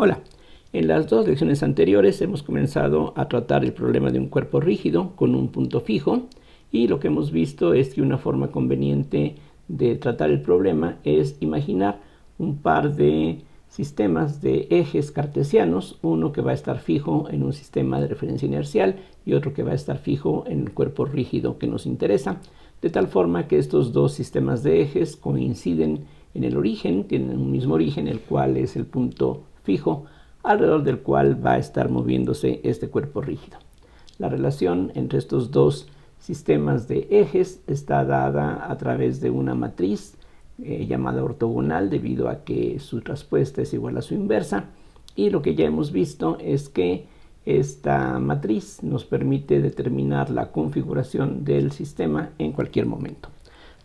Hola, en las dos lecciones anteriores hemos comenzado a tratar el problema de un cuerpo rígido con un punto fijo, y lo que hemos visto es que una forma conveniente de tratar el problema es imaginar un par de sistemas de ejes cartesianos, uno que va a estar fijo en un sistema de referencia inercial y otro que va a estar fijo en el cuerpo rígido que nos interesa, de tal forma que estos dos sistemas de ejes coinciden en el origen, tienen un mismo origen, el cual es el punto fijo alrededor del cual va a estar moviéndose este cuerpo rígido. La relación entre estos dos sistemas de ejes está dada a través de una matriz llamada ortogonal, debido a que su respuesta es igual a su inversa, y lo que ya hemos visto es que esta matriz nos permite determinar la configuración del sistema en cualquier momento.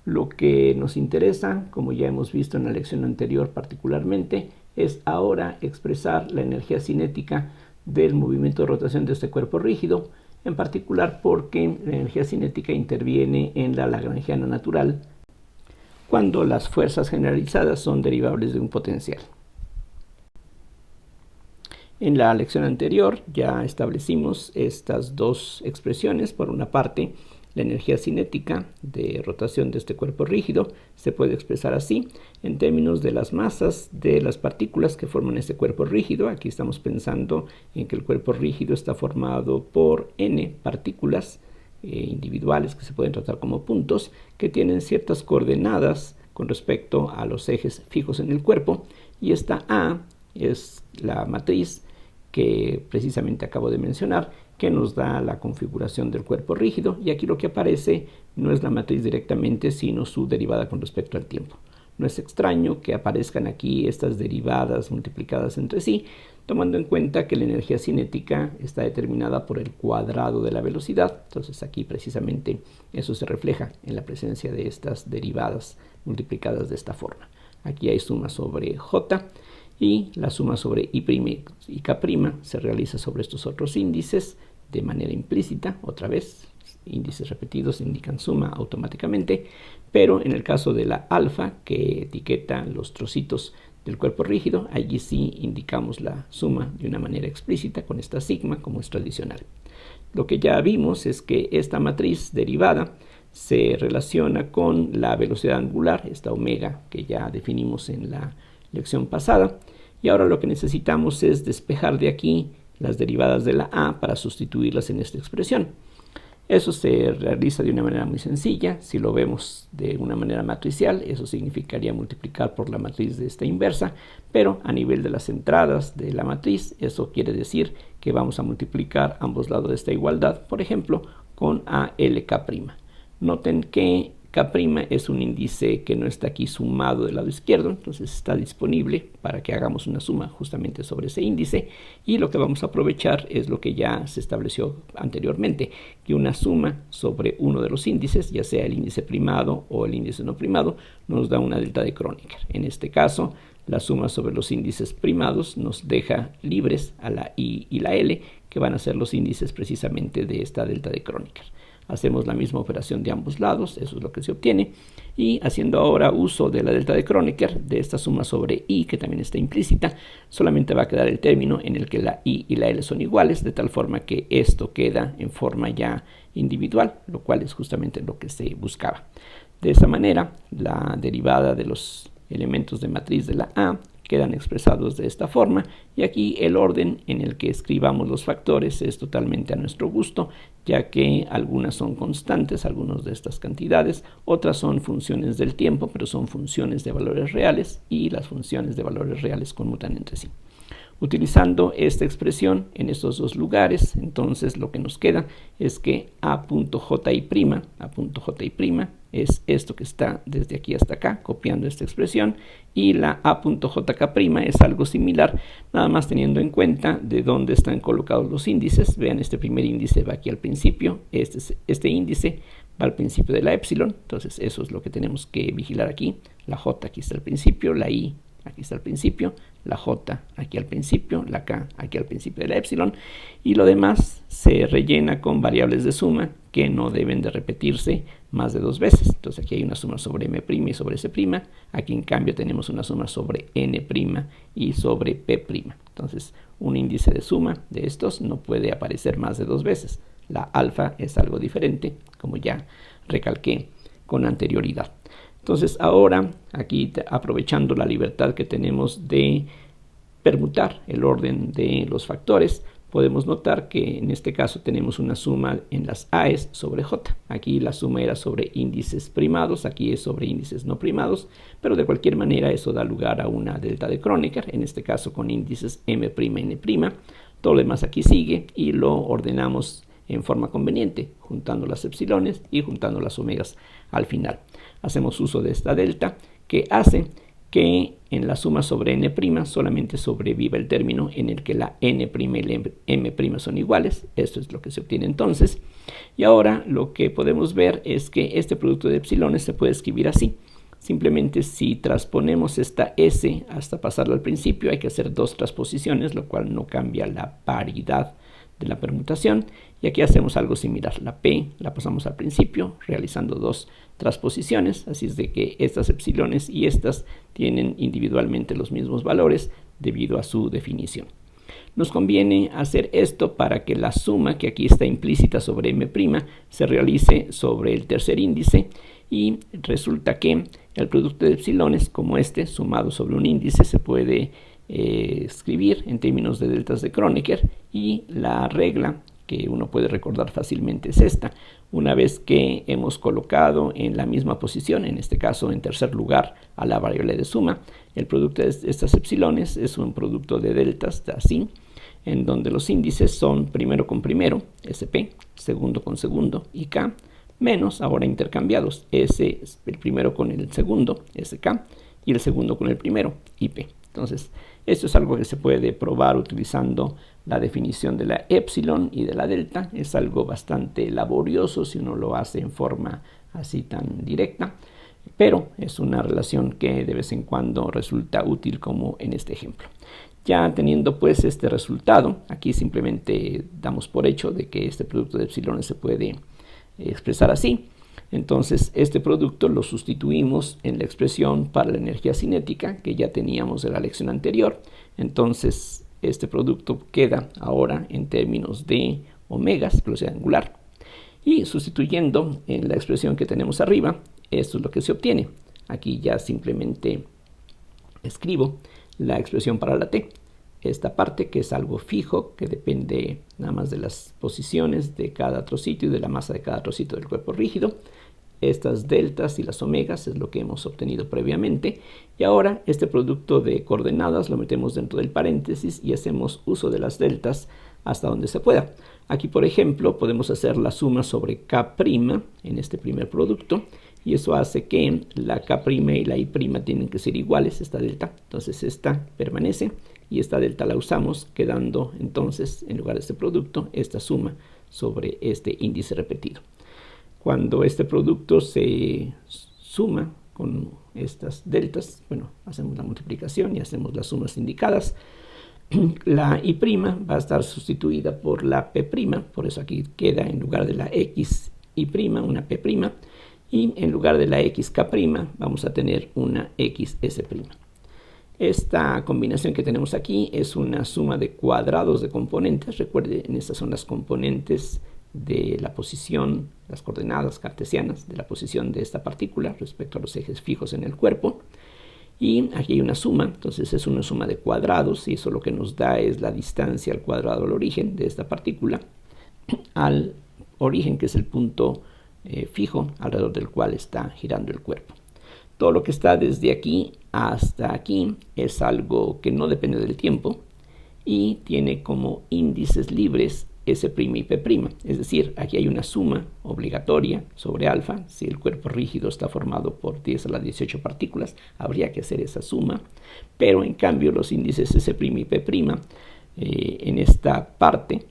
Lo que nos interesa, como ya hemos visto en la lección anterior particularmente, es ahora expresar la energía cinética del movimiento de rotación de este cuerpo rígido, en particular porque la energía cinética interviene en la lagrangiana natural cuando las fuerzas generalizadas son derivables de un potencial. En la lección anterior ya establecimos estas dos expresiones. Por una parte, la energía cinética de rotación de este cuerpo rígido se puede expresar así, en términos de las masas de las partículas que forman este cuerpo rígido. Aquí estamos pensando en que el cuerpo rígido está formado por n partículas individuales que se pueden tratar como puntos, que tienen ciertas coordenadas con respecto a los ejes fijos en el cuerpo, y esta A es la matriz que precisamente acabo de mencionar, que nos da la configuración del cuerpo rígido, y aquí lo que aparece no es la matriz directamente, sino su derivada con respecto al tiempo. No es extraño que aparezcan aquí estas derivadas multiplicadas entre sí, tomando en cuenta que la energía cinética está determinada por el cuadrado de la velocidad. Entonces aquí precisamente eso se refleja en la presencia de estas derivadas multiplicadas de esta forma. Aquí hay suma sobre j, y la suma sobre i' y k' se realiza sobre estos otros índices de manera implícita. Otra vez, índices repetidos indican suma automáticamente, pero en el caso de la alfa, que etiqueta los trocitos del cuerpo rígido, allí sí indicamos la suma de una manera explícita con esta sigma, como es tradicional. Lo que ya vimos es que esta matriz derivada se relaciona con la velocidad angular, esta omega que ya definimos en la lección pasada, y ahora lo que necesitamos es despejar de aquí las derivadas de la A para sustituirlas en esta expresión. Eso se realiza de una manera muy sencilla. Si lo vemos de una manera matricial, eso significaría multiplicar por la matriz de esta inversa, pero a nivel de las entradas de la matriz, eso quiere decir que vamos a multiplicar ambos lados de esta igualdad, por ejemplo, con ALK'. Noten que K' es un índice que no está aquí sumado del lado izquierdo, entonces está disponible para que hagamos una suma justamente sobre ese índice, y lo que vamos a aprovechar es lo que ya se estableció anteriormente, que una suma sobre uno de los índices, ya sea el índice primado o el índice no primado, nos da una delta de Kronecker. En este caso, la suma sobre los índices primados nos deja libres a la I y la L, que van a ser los índices precisamente de esta delta de Kronecker. Hacemos la misma operación de ambos lados, eso es lo que se obtiene, y haciendo ahora uso de la delta de Kronecker, de esta suma sobre i, que también está implícita, solamente va a quedar el término en el que la i y la l son iguales, de tal forma que esto queda en forma ya individual, lo cual es justamente lo que se buscaba. De esa manera, la derivada de los elementos de matriz de la A quedan expresados de esta forma, y aquí el orden en el que escribamos los factores es totalmente a nuestro gusto, ya que algunas son constantes, algunas de estas cantidades, otras son funciones del tiempo, pero son funciones de valores reales, y las funciones de valores reales conmutan entre sí. Utilizando esta expresión en estos dos lugares, entonces lo que nos queda es que A.ji', es esto que está desde aquí hasta acá, copiando esta expresión, y la A.jk' es algo similar, nada más teniendo en cuenta de dónde están colocados los índices. Vean, este primer índice va aquí al principio, este índice va al principio de la epsilon, entonces eso es lo que tenemos que vigilar aquí. La J aquí está al principio, la I aquí está al principio, la J aquí al principio, la K aquí al principio de la epsilon, y lo demás se rellena con variables de suma que no deben de repetirse más de dos veces. Entonces aquí hay una suma sobre M' y sobre S', aquí en cambio tenemos una suma sobre N' y sobre P'. Entonces, un índice de suma de estos no puede aparecer más de 2 veces. La alfa es algo diferente, como ya recalqué con anterioridad. Entonces, ahora, aquí aprovechando la libertad que tenemos de permutar el orden de los factores, podemos notar que en este caso tenemos una suma en las AES sobre J. Aquí la suma era sobre índices primados, aquí es sobre índices no primados, pero de cualquier manera eso da lugar a una delta de Kronecker, en este caso con índices M', N'. Todo lo demás aquí sigue y lo ordenamos en forma conveniente, juntando las epsilones y juntando las omegas al final. Hacemos uso de esta delta que hace que en la suma sobre n' solamente sobreviva el término en el que la n' y la m' son iguales. Esto es lo que se obtiene entonces. Y ahora lo que podemos ver es que este producto de epsilones se puede escribir así. Simplemente si transponemos esta S hasta pasarla al principio, hay que hacer 2 transposiciones, lo cual no cambia la paridad de la permutación. Y aquí hacemos algo similar. La P la pasamos al principio, realizando 2 transposiciones. Así es de que estas epsilones y estas tienen individualmente los mismos valores debido a su definición. Nos conviene hacer esto para que la suma que aquí está implícita sobre M' se realice sobre el tercer índice, y resulta que el producto de epsilones, como este, sumado sobre un índice, se puede escribir en términos de deltas de Kronecker, y la regla que uno puede recordar fácilmente es esta. Una vez que hemos colocado en la misma posición, en este caso en tercer lugar, a la variable de suma, el producto de estas epsilones es un producto de deltas así, en donde los índices son primero con primero, SP, segundo con segundo y K, menos ahora intercambiados, S, el primero con el segundo, SK, y el segundo con el primero, IP. Entonces, esto es algo que se puede probar utilizando la definición de la epsilon y de la delta. Es algo bastante laborioso si uno lo hace en forma así tan directa, pero es una relación que de vez en cuando resulta útil, como en este ejemplo. Ya teniendo pues este resultado, aquí simplemente damos por hecho de que este producto de epsilones se puede expresar así. Entonces este producto lo sustituimos en la expresión para la energía cinética que ya teníamos de la lección anterior. Entonces este producto queda ahora en términos de omegas, velocidad angular, y sustituyendo en la expresión que tenemos arriba, esto es lo que se obtiene. Aquí ya simplemente escribo la expresión para la T. Esta parte, que es algo fijo, que depende nada más de las posiciones de cada trocito y de la masa de cada trocito del cuerpo rígido. Estas deltas y las omegas es lo que hemos obtenido previamente. Y ahora este producto de coordenadas lo metemos dentro del paréntesis y hacemos uso de las deltas hasta donde se pueda. Aquí, por ejemplo, podemos hacer la suma sobre K' en este primer producto, y eso hace que la K' y la I' tienen que ser iguales, esta delta. Entonces esta permanece y esta delta la usamos, quedando entonces en lugar de este producto esta suma sobre este índice repetido. Cuando este producto se suma con estas deltas, bueno, hacemos la multiplicación y hacemos las sumas indicadas. La I' va a estar sustituida por la P', por eso aquí queda en lugar de la X I' una P', y en lugar de la XK' vamos a tener una XS'. Esta combinación que tenemos aquí es una suma de cuadrados de componentes. Recuerden, estas son las componentes de la posición, las coordenadas cartesianas de la posición de esta partícula respecto a los ejes fijos en el cuerpo. Y aquí hay una suma, entonces es una suma de cuadrados, y eso lo que nos da es la distancia al cuadrado al origen de esta partícula, al origen, que es el punto fijo alrededor del cual está girando el cuerpo. Todo lo que está desde aquí hasta aquí es algo que no depende del tiempo y tiene como índices libres S' y P'. Es decir, aquí hay una suma obligatoria sobre alfa. Si el cuerpo rígido está formado por 10 a la 18 partículas, habría que hacer esa suma. Pero en cambio los índices S' y P' en esta parte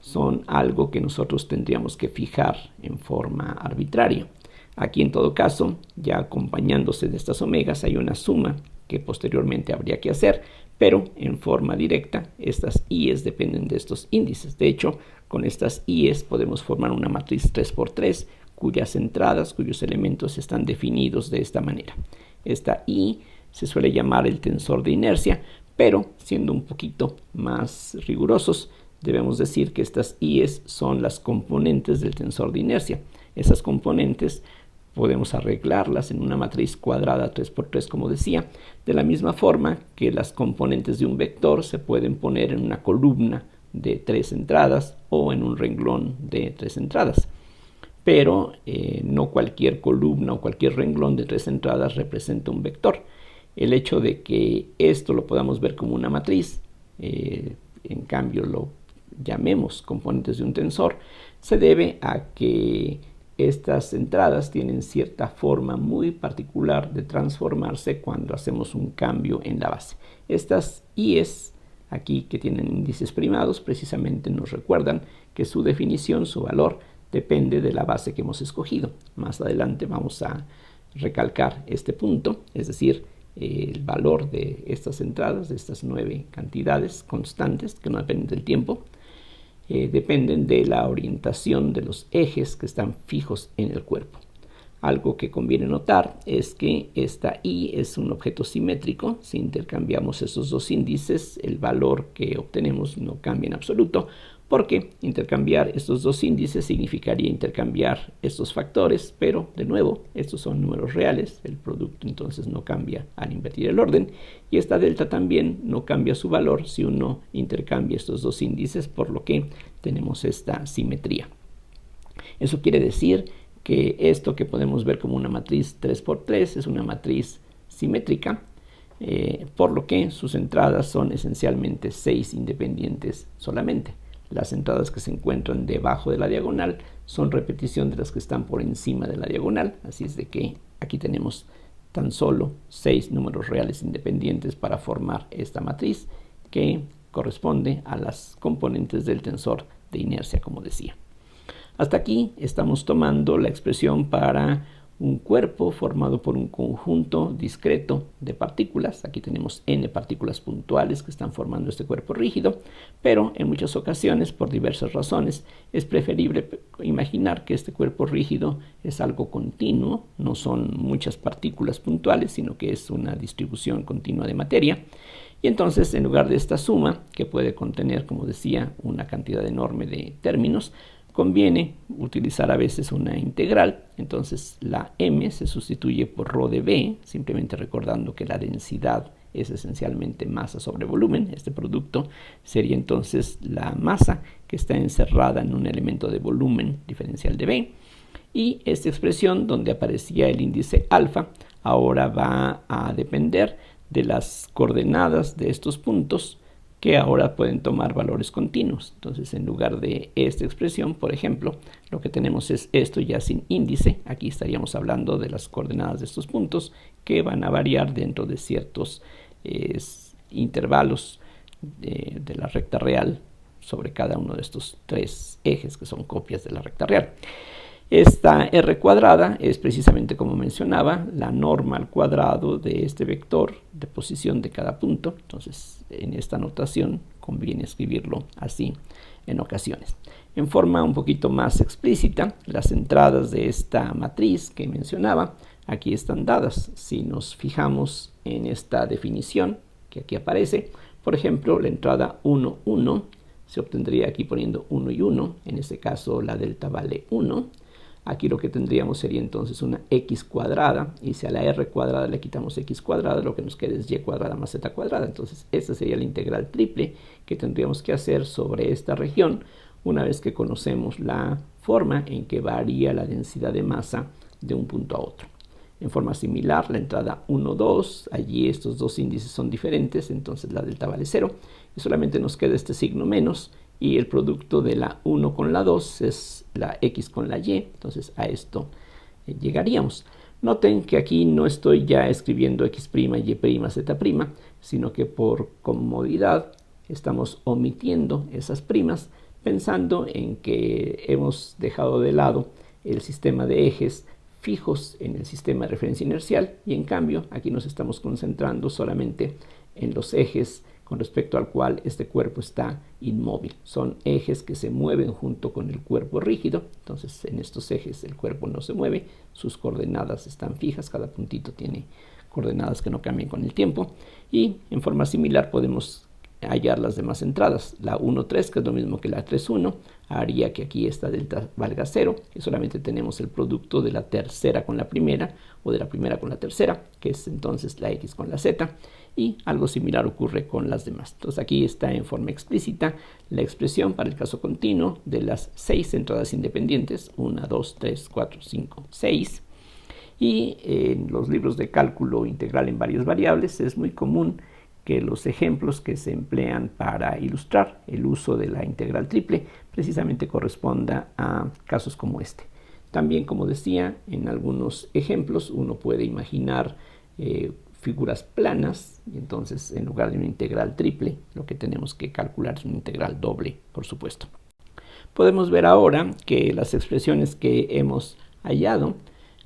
son algo que nosotros tendríamos que fijar en forma arbitraria. Aquí, en todo caso, ya acompañándose de estas omegas, hay una suma que posteriormente habría que hacer, pero en forma directa estas IES dependen de estos índices. De hecho, con estas IES podemos formar una matriz 3×3 cuyas entradas, cuyos elementos están definidos de esta manera. Esta I se suele llamar el tensor de inercia, Pero, siendo un poquito más rigurosos, debemos decir que estas I's son las componentes del tensor de inercia. Esas componentes podemos arreglarlas en una matriz cuadrada 3×3, como decía, de la misma forma que las componentes de un vector se pueden poner en una columna de 3 entradas o en un renglón de 3 entradas. Pero no cualquier columna o cualquier renglón de 3 entradas representa un vector. El hecho de que esto lo podamos ver como una matriz, en cambio lo llamemos componentes de un tensor, se debe a que estas entradas tienen cierta forma muy particular de transformarse cuando hacemos un cambio en la base. Estas I's aquí, que tienen índices primados, precisamente nos recuerdan que su definición, su valor, depende de la base que hemos escogido. Más adelante vamos a recalcar este punto, es decir, el valor de estas entradas, de estas 9 cantidades constantes que no dependen del tiempo, dependen de la orientación de los ejes que están fijos en el cuerpo. Algo que conviene notar es que esta I es un objeto simétrico. Si intercambiamos esos dos índices, el valor que obtenemos no cambia en absoluto, porque intercambiar estos dos índices significaría intercambiar estos factores, pero de nuevo, estos son números reales, el producto entonces no cambia al invertir el orden, y esta delta también no cambia su valor si uno intercambia estos dos índices, por lo que tenemos esta simetría. Eso quiere decir que esto que podemos ver como una matriz 3×3 es una matriz simétrica, por lo que sus entradas son esencialmente 6 independientes solamente. Las entradas que se encuentran debajo de la diagonal son repetición de las que están por encima de la diagonal, así es de que aquí tenemos tan solo 6 números reales independientes para formar esta matriz, que corresponde a las componentes del tensor de inercia, como decía. Hasta aquí estamos tomando la expresión para un cuerpo formado por un conjunto discreto de partículas. Aquí tenemos n partículas puntuales que están formando este cuerpo rígido, pero en muchas ocasiones, por diversas razones, es preferible imaginar que este cuerpo rígido es algo continuo, no son muchas partículas puntuales, sino que es una distribución continua de materia. Y entonces, en lugar de esta suma, que puede contener, como decía, una cantidad enorme de términos, conviene utilizar a veces una integral. Entonces la m se sustituye por ρ de b, simplemente recordando que la densidad es esencialmente masa sobre volumen. Este producto sería entonces la masa que está encerrada en un elemento de volumen diferencial de b. Y esta expresión, donde aparecía el índice alfa, ahora va a depender de las coordenadas de estos puntos, que ahora pueden tomar valores continuos. Entonces, en lugar de esta expresión, por ejemplo, lo que tenemos es esto ya sin índice. Aquí estaríamos hablando de las coordenadas de estos puntos, que van a variar dentro de ciertos intervalos de la recta real sobre cada uno de estos 3 ejes que son copias de la recta real. Esta r cuadrada es precisamente, como mencionaba, la norma al cuadrado de este vector de posición de cada punto. Entonces, en esta notación conviene escribirlo así en ocasiones. En forma un poquito más explícita, las entradas de esta matriz que mencionaba aquí están dadas. Si nos fijamos en esta definición que aquí aparece, por ejemplo, la entrada 1, 1 se obtendría aquí poniendo 1 y 1. En este caso, la delta vale 1. Aquí lo que tendríamos sería entonces una x cuadrada, y si a la r cuadrada le quitamos x cuadrada, lo que nos queda es y cuadrada más z cuadrada. Entonces esta sería la integral triple que tendríamos que hacer sobre esta región, una vez que conocemos la forma en que varía la densidad de masa de un punto a otro. En forma similar, la entrada 1, 2, allí estos dos índices son diferentes, entonces la delta vale 0, y solamente nos queda este signo menos, y el producto de la 1 con la 2 es la x con la y, entonces a esto llegaríamos. Noten que aquí no estoy ya escribiendo x', y', z', sino que por comodidad estamos omitiendo esas primas, pensando en que hemos dejado de lado el sistema de ejes fijos en el sistema de referencia inercial, y en cambio aquí nos estamos concentrando solamente en los ejes con respecto al cual este cuerpo está inmóvil. Son ejes que se mueven junto con el cuerpo rígido. Entonces, en estos ejes el cuerpo no se mueve, sus coordenadas están fijas, cada puntito tiene coordenadas que no cambian con el tiempo, y en forma similar podemos hallar las demás entradas. La 1, 3, que es lo mismo que la 3, 1, haría que aquí esta delta valga 0, y solamente tenemos el producto de la tercera con la primera, o de la primera con la tercera, que es entonces la x con la z, y algo similar ocurre con las demás. Entonces aquí está en forma explícita la expresión para el caso continuo de las 6 entradas independientes, 1, 2, 3, 4, 5, 6, y en los libros de cálculo integral en varias variables es muy común que los ejemplos que se emplean para ilustrar el uso de la integral triple precisamente corresponda a casos como este. También, como decía, en algunos ejemplos uno puede imaginar figuras planas, y entonces en lugar de una integral triple lo que tenemos que calcular es una integral doble, por supuesto. Podemos ver ahora que las expresiones que hemos hallado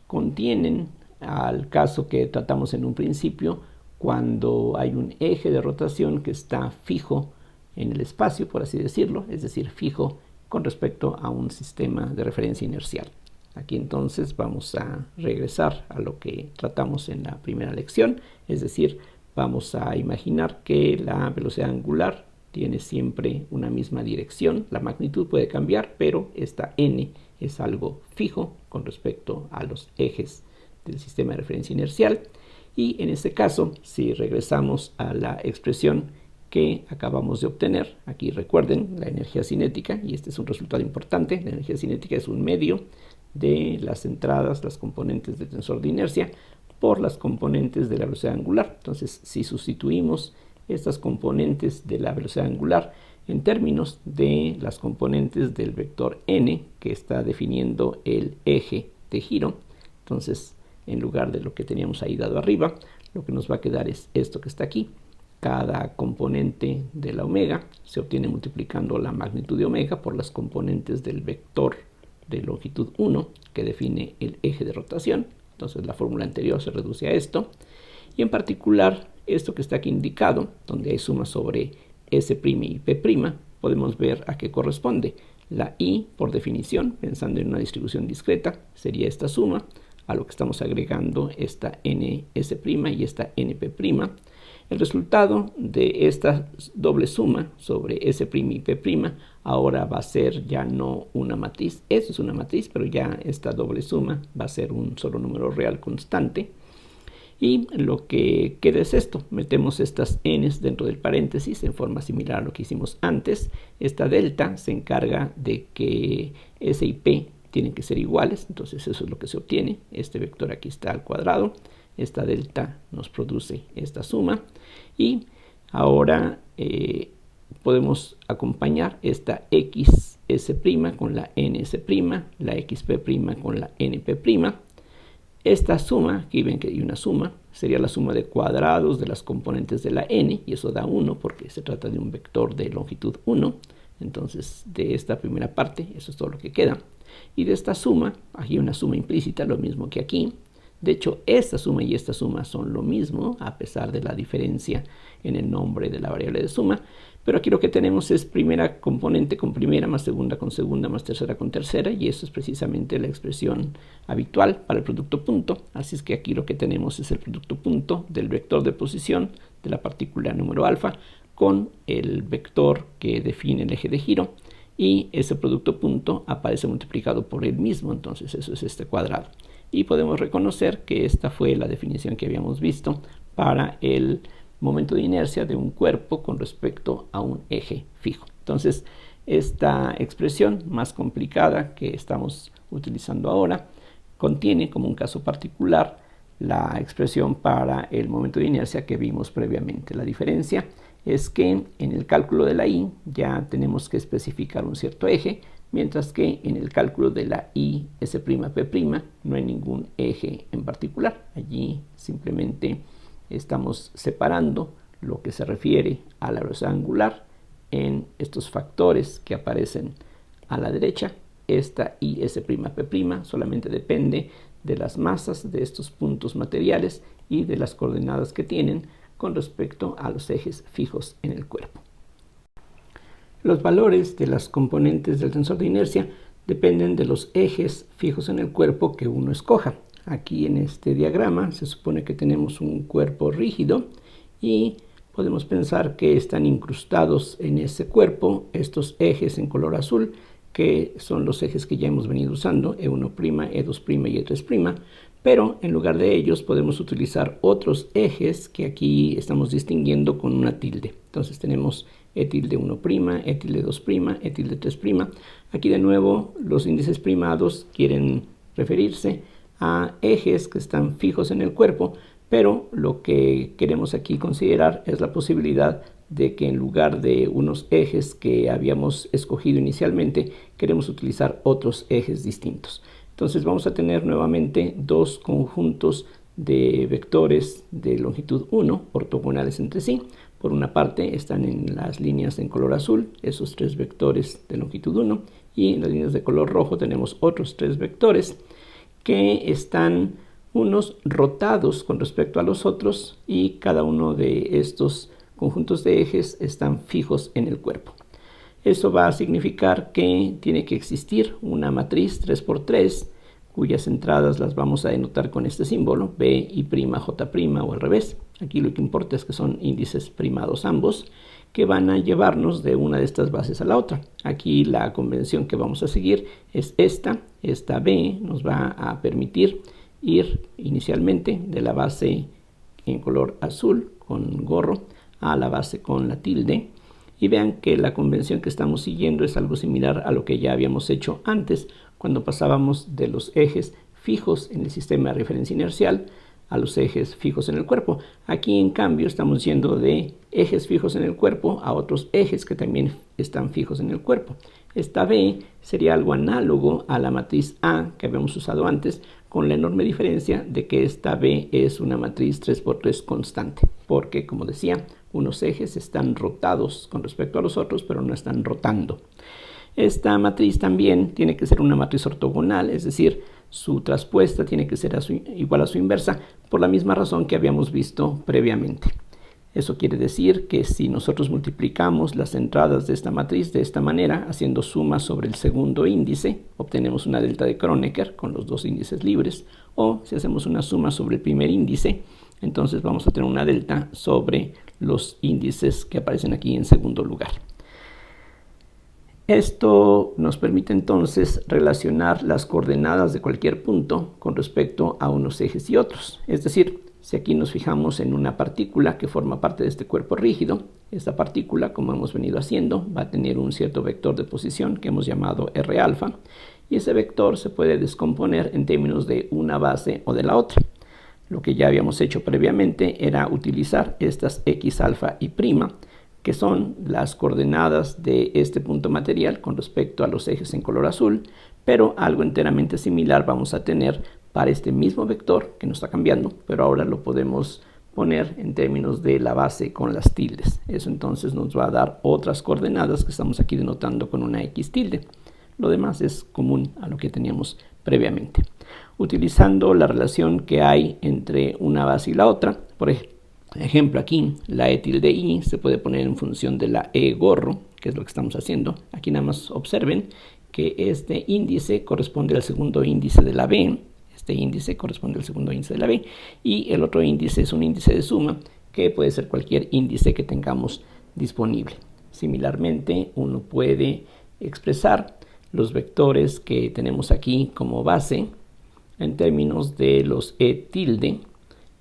contienen al caso que tratamos en un principio, cuando hay un eje de rotación que está fijo en el espacio, por así decirlo, es decir, fijo con respecto a un sistema de referencia inercial. Aquí entonces vamos a regresar a lo que tratamos en la primera lección, es decir, vamos a imaginar que la velocidad angular tiene siempre una misma dirección, la magnitud puede cambiar, pero esta n es algo fijo con respecto a los ejes del sistema de referencia inercial. Y en este caso, si regresamos a la expresión que acabamos de obtener, aquí recuerden la energía cinética, y este es un resultado importante, la energía cinética es un medio de las entradas, las componentes del tensor de inercia, por las componentes de la velocidad angular. Entonces, si sustituimos estas componentes de la velocidad angular en términos de las componentes del vector n, que está definiendo el eje de giro, entonces en lugar de lo que teníamos ahí dado arriba, lo que nos va a quedar es esto que está aquí. Cada componente de la omega se obtiene multiplicando la magnitud de omega por las componentes del vector de longitud 1 que define el eje de rotación. Entonces la fórmula anterior se reduce a esto, y en particular esto que está aquí indicado, donde hay suma sobre S' y P', podemos ver a qué corresponde. La I, por definición, pensando en una distribución discreta, sería esta suma, a lo que estamos agregando esta NS' y esta NP'. El resultado de esta doble suma sobre S' y P' ahora va a ser ya no una matriz, eso es una matriz, pero ya esta doble suma va a ser un solo número real constante. Y lo que queda es esto, metemos estas n's dentro del paréntesis en forma similar a lo que hicimos antes. Esta delta se encarga de que S y P tienen que ser iguales, entonces eso es lo que se obtiene. Este vector aquí está al cuadrado, esta delta nos produce esta suma, y ahora podemos acompañar esta xs' con la ns', la xp' con la np'. Esta suma, aquí ven que hay una suma, sería la suma de cuadrados de las componentes de la n, y eso da 1 porque se trata de un vector de longitud 1. Entonces, de esta primera parte, eso es todo lo que queda. Y de esta suma, aquí hay una suma implícita, lo mismo que aquí. De hecho, esta suma y esta suma son lo mismo, a pesar de la diferencia en el nombre de la variable de suma. Pero aquí lo que tenemos es primera componente con primera, más segunda con segunda, más tercera con tercera, y eso es precisamente la expresión habitual para el producto punto. Así es que aquí lo que tenemos es el producto punto del vector de posición de la partícula número alfa con el vector que define el eje de giro, y ese producto punto aparece multiplicado por él mismo, entonces eso es este cuadrado. Y podemos reconocer que esta fue la definición que habíamos visto para el momento de inercia de un cuerpo con respecto a un eje fijo. Entonces, esta expresión más complicada que estamos utilizando ahora contiene como un caso particular la expresión para el momento de inercia que vimos previamente. La diferencia es que en el cálculo de la I ya tenemos que especificar un cierto eje, mientras que en el cálculo de la I'P' no hay ningún eje en particular. Allí simplemente estamos separando lo que se refiere a la velocidad angular en estos factores que aparecen a la derecha. Esta I'P' solamente depende de las masas de estos puntos materiales y de las coordenadas que tienen con respecto a los ejes fijos en el cuerpo. Los valores de las componentes del tensor de inercia dependen de los ejes fijos en el cuerpo que uno escoja. aquí en este diagrama se supone que tenemos un cuerpo rígido y podemos pensar que están incrustados en ese cuerpo estos ejes en color azul, que son los ejes que ya hemos venido usando, E1', E2' y E3', pero en lugar de ellos podemos utilizar otros ejes que aquí estamos distinguiendo con una tilde. Entonces tenemos E'1', E'2', E'3'. Aquí de nuevo los índices primados quieren referirse a ejes que están fijos en el cuerpo, pero lo que queremos aquí considerar es la posibilidad de que en lugar de unos ejes que habíamos escogido inicialmente, queremos utilizar otros ejes distintos. Entonces vamos a tener nuevamente dos conjuntos de vectores de longitud 1 ortogonales entre sí. Por una parte están en las líneas en color azul esos tres vectores de longitud 1 y en las líneas de color rojo tenemos otros tres vectores que están unos rotados con respecto a los otros y cada uno de estos conjuntos de ejes están fijos en el cuerpo. Eso va a significar que tiene que existir una matriz 3×3 cuyas entradas las vamos a denotar con este símbolo, B, I', J' o al revés. Aquí lo que importa es que son índices primados ambos, que van a llevarnos de una de estas bases a la otra. Aquí la convención que vamos a seguir es esta B nos va a permitir ir inicialmente de la base en color azul con gorro a la base con la tilde, y vean que la convención que estamos siguiendo es algo similar a lo que ya habíamos hecho antes cuando pasábamos de los ejes fijos en el sistema de referencia inercial a los ejes fijos en el cuerpo. Aquí en cambio estamos yendo de ejes fijos en el cuerpo a otros ejes que también están fijos en el cuerpo. Esta B sería algo análogo a la matriz A que habíamos usado antes, con la enorme diferencia de que esta B es una matriz 3×3 constante, porque como decía, unos ejes están rotados con respecto a los otros, pero no están rotando. Esta matriz también tiene que ser una matriz ortogonal, es decir, su traspuesta tiene que ser igual a su inversa, por la misma razón que habíamos visto previamente. Eso quiere decir que si nosotros multiplicamos las entradas de esta matriz de esta manera, haciendo suma sobre el segundo índice, obtenemos una delta de Kronecker con los dos índices libres, o si hacemos una suma sobre el primer índice, entonces vamos a tener una delta sobre los índices que aparecen aquí en segundo lugar. Esto nos permite entonces relacionar las coordenadas de cualquier punto con respecto a unos ejes y otros. Es decir, si aquí nos fijamos en una partícula que forma parte de este cuerpo rígido, esta partícula, como hemos venido haciendo, va a tener un cierto vector de posición que hemos llamado R alfa, y ese vector se puede descomponer en términos de una base o de la otra. Lo que ya habíamos hecho previamente era utilizar estas X alfa y prima, que son las coordenadas de este punto material con respecto a los ejes en color azul, pero algo enteramente similar vamos a tener para este mismo vector que no está cambiando, pero ahora lo podemos poner en términos de la base con las tildes. Eso entonces nos va a dar otras coordenadas que estamos aquí denotando con una X tilde. Lo demás es común a lo que teníamos previamente. Utilizando la relación que hay entre una base y la otra, por ejemplo aquí la E tilde I se puede poner en función de la E gorro, que es lo que estamos haciendo. Aquí nada más observen que este índice corresponde al segundo índice de la B, este índice corresponde al segundo índice de la B, y el otro índice es un índice de suma que puede ser cualquier índice que tengamos disponible. Similarmente, uno puede expresar los vectores que tenemos aquí como base en términos de los E tilde,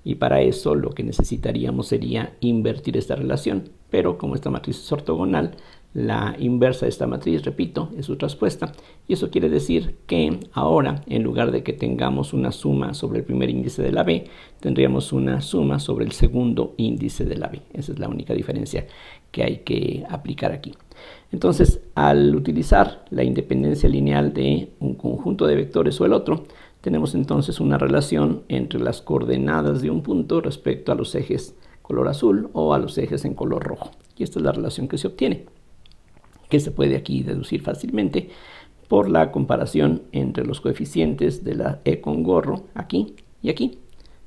y para eso lo que necesitaríamos sería invertir esta relación, pero como esta matriz es ortogonal, la inversa de esta matriz, repito, es su traspuesta, y eso quiere decir que ahora, en lugar de que tengamos una suma sobre el primer índice de la B, tendríamos una suma sobre el segundo índice de la B. Esa es la única diferencia que hay que aplicar aquí. Entonces, al utilizar la independencia lineal de un conjunto de vectores o el otro, tenemos entonces una relación entre las coordenadas de un punto respecto a los ejes color azul o a los ejes en color rojo. Y esta es la relación que se obtiene, que se puede aquí deducir fácilmente por la comparación entre los coeficientes de la E con gorro aquí y aquí.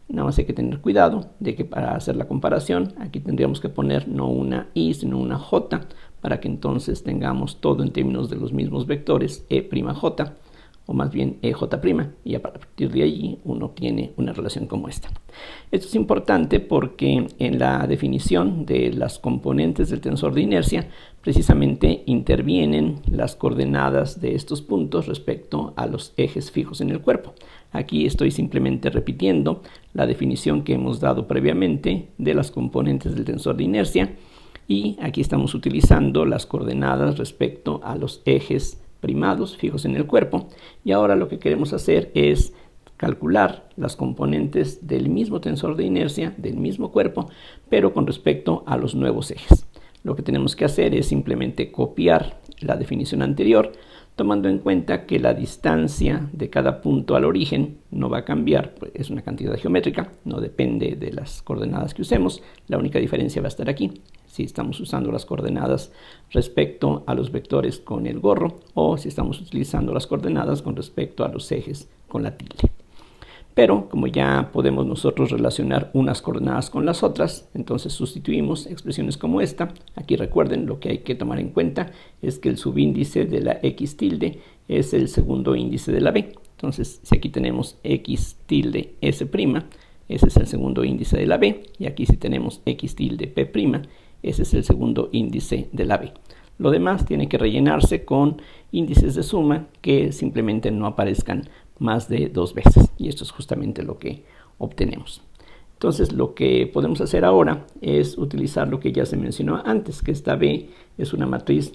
Nada más hay que tener cuidado de que para hacer la comparación aquí tendríamos que poner no una I sino una J, para que entonces tengamos todo en términos de los mismos vectores E', J, o más bien EJ', y a partir de allí uno tiene una relación como esta. Esto es importante porque en la definición de las componentes del tensor de inercia precisamente intervienen las coordenadas de estos puntos respecto a los ejes fijos en el cuerpo. Aquí estoy simplemente repitiendo la definición que hemos dado previamente de las componentes del tensor de inercia, y aquí estamos utilizando las coordenadas respecto a los ejes primados fijos en el cuerpo, y ahora lo que queremos hacer es calcular las componentes del mismo tensor de inercia del mismo cuerpo, pero con respecto a los nuevos ejes. Lo que tenemos que hacer es simplemente copiar la definición anterior, tomando en cuenta que la distancia de cada punto al origen no va a cambiar, pues es una cantidad geométrica, no depende de las coordenadas que usemos. La única diferencia va a estar aquí, si estamos usando las coordenadas respecto a los vectores con el gorro o si estamos utilizando las coordenadas con respecto a los ejes con la tilde. Pero como ya podemos nosotros relacionar unas coordenadas con las otras, entonces sustituimos expresiones como esta. Aquí recuerden, lo que hay que tomar en cuenta es que el subíndice de la x tilde es el segundo índice de la b. Entonces, si aquí tenemos x tilde s', ese es el segundo índice de la b, y aquí si tenemos x tilde p', ese es el segundo índice de la b. Lo demás tiene que rellenarse con índices de suma que simplemente no aparezcan más de 2 veces, y esto es justamente lo que obtenemos. Entonces lo que podemos hacer ahora es utilizar lo que ya se mencionó antes, que esta B es una matriz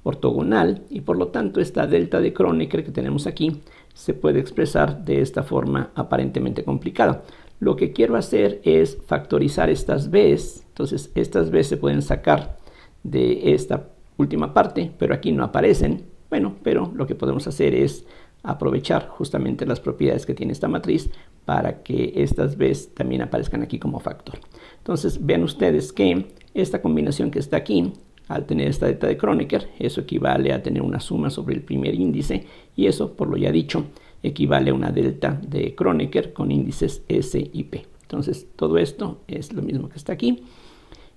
ortogonal y por lo tanto esta delta de Kronecker que tenemos aquí se puede expresar de esta forma aparentemente complicada. Lo que quiero hacer es factorizar estas B's, entonces estas B's se pueden sacar de esta última parte, pero aquí no aparecen. Bueno, pero lo que podemos hacer es aprovechar justamente las propiedades que tiene esta matriz para que estas B's también aparezcan aquí como factor. Entonces vean ustedes que esta combinación que está aquí, al tener esta delta de Kronecker, eso equivale a tener una suma sobre el primer índice, y eso, por lo ya dicho, equivale a una delta de Kronecker con índices S y P. Entonces todo esto es lo mismo que está aquí,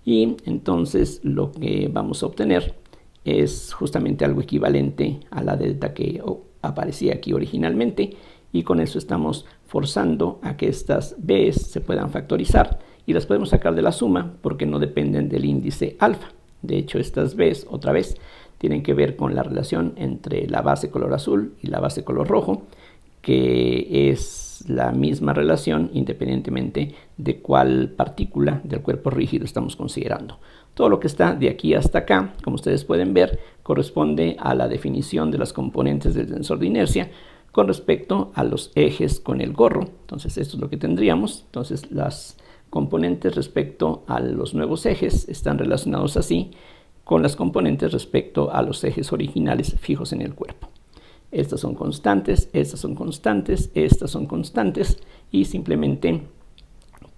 y entonces lo que vamos a obtener es justamente algo equivalente a la delta que aparecía aquí originalmente, y con eso estamos forzando a que estas B's se puedan factorizar y las podemos sacar de la suma porque no dependen del índice alfa. De hecho, estas B's otra vez tienen que ver con la relación entre la base color azul y la base color rojo, que es la misma relación independientemente de cuál partícula del cuerpo rígido estamos considerando. Todo lo que está de aquí hasta acá, como ustedes pueden ver, corresponde a la definición de las componentes del tensor de inercia con respecto a los ejes con el gorro. Entonces esto es lo que tendríamos. Entonces las componentes respecto a los nuevos ejes están relacionados así con las componentes respecto a los ejes originales fijos en el cuerpo. Estas son constantes, estas son constantes, estas son constantes, y simplemente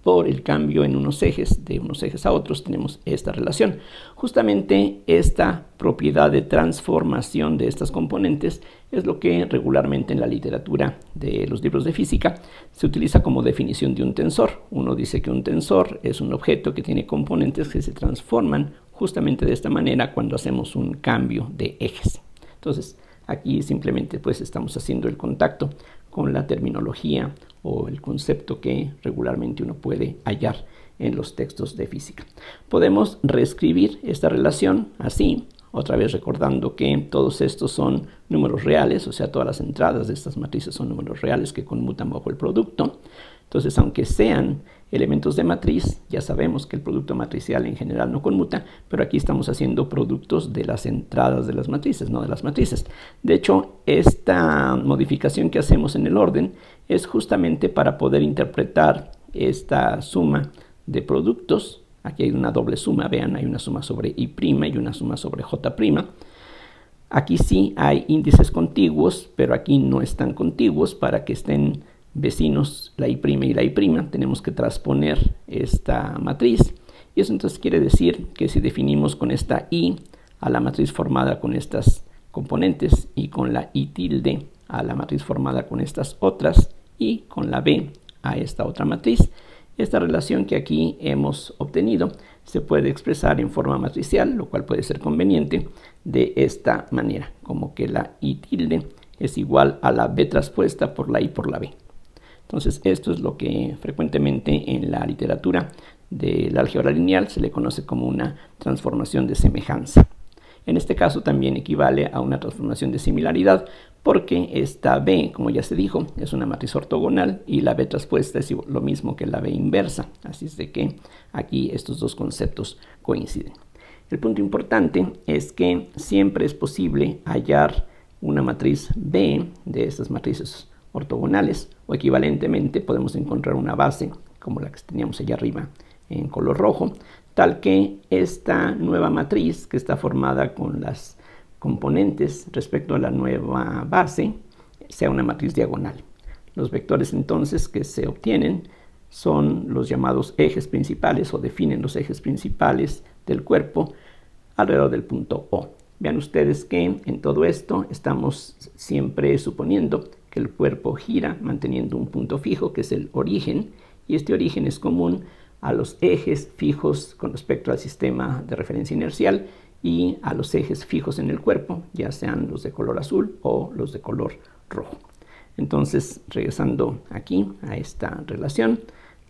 por el cambio en unos ejes, de unos ejes a otros, tenemos esta relación. Justamente esta propiedad de transformación de estas componentes es lo que regularmente en la literatura de los libros de física se utiliza como definición de un tensor. Uno dice que un tensor es un objeto que tiene componentes que se transforman justamente de esta manera cuando hacemos un cambio de ejes. Entonces, aquí simplemente pues estamos haciendo el contacto con la terminología o el concepto que regularmente uno puede hallar en los textos de física. Podemos reescribir esta relación así, otra vez recordando que todos estos son números reales, o sea, todas las entradas de estas matrices son números reales que conmutan bajo el producto. Entonces, aunque sean elementos de matriz, ya sabemos que el producto matricial en general no conmuta, pero aquí estamos haciendo productos de las entradas de las matrices, no de las matrices. De hecho, esta modificación que hacemos en el orden es justamente para poder interpretar esta suma de productos. Aquí hay una doble suma, vean, hay una suma sobre I' y una suma sobre J'. Aquí sí hay índices contiguos, pero aquí no están contiguos. Para que estén vecinos la I' y la I', tenemos que transponer esta matriz, y eso entonces quiere decir que si definimos con esta I a la matriz formada con estas componentes y con la I tilde a la matriz formada con estas otras y con la B a esta otra matriz, esta relación que aquí hemos obtenido se puede expresar en forma matricial, lo cual puede ser conveniente de esta manera, como que la I tilde es igual a la B traspuesta por la I por la B. Entonces esto es lo que frecuentemente en la literatura del álgebra lineal se le conoce como una transformación de semejanza. En este caso también equivale a una transformación de similaridad porque esta B, como ya se dijo, es una matriz ortogonal y la B traspuesta es lo mismo que la B inversa. Así es de que aquí estos dos conceptos coinciden. El punto importante es que siempre es posible hallar una matriz B de estas matrices ortogonales o equivalentemente podemos encontrar una base como la que teníamos allá arriba en color rojo, tal que esta nueva matriz que está formada con las componentes respecto a la nueva base sea una matriz diagonal. Los vectores entonces que se obtienen son los llamados ejes principales o definen los ejes principales del cuerpo alrededor del punto O. Vean ustedes que en todo esto estamos siempre suponiendo que el cuerpo gira manteniendo un punto fijo que es el origen y este origen es común a los ejes fijos con respecto al sistema de referencia inercial y a los ejes fijos en el cuerpo, ya sean los de color azul o los de color rojo. Entonces, regresando aquí a esta relación,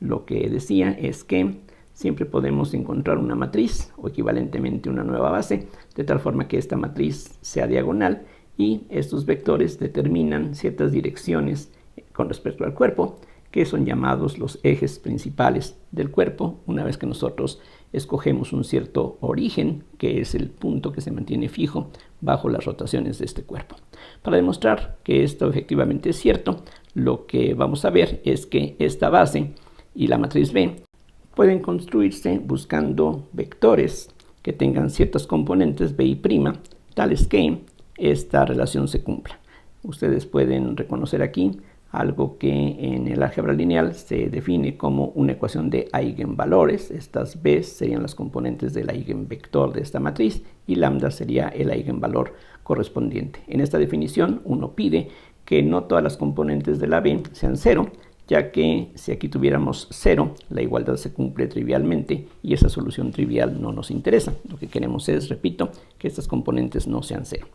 lo que decía es que siempre podemos encontrar una matriz o equivalentemente una nueva base, de tal forma que esta matriz sea diagonal y estos vectores determinan ciertas direcciones con respecto al cuerpo, que son llamados los ejes principales del cuerpo, una vez que nosotros escogemos un cierto origen, que es el punto que se mantiene fijo bajo las rotaciones de este cuerpo. Para demostrar que esto efectivamente es cierto, lo que vamos a ver es que esta base y la matriz B pueden construirse buscando vectores que tengan ciertas componentes B y', tales que esta relación se cumpla. Ustedes pueden reconocer aquí algo que en el álgebra lineal se define como una ecuación de eigenvalores. Estas b serían las componentes del eigenvector de esta matriz y lambda sería el eigenvalor correspondiente. En esta definición uno pide que no todas las componentes de la b sean 0, ya que si aquí tuviéramos 0, la igualdad se cumple trivialmente y esa solución trivial no nos interesa. Lo que queremos es, repito, que estas componentes no sean 0.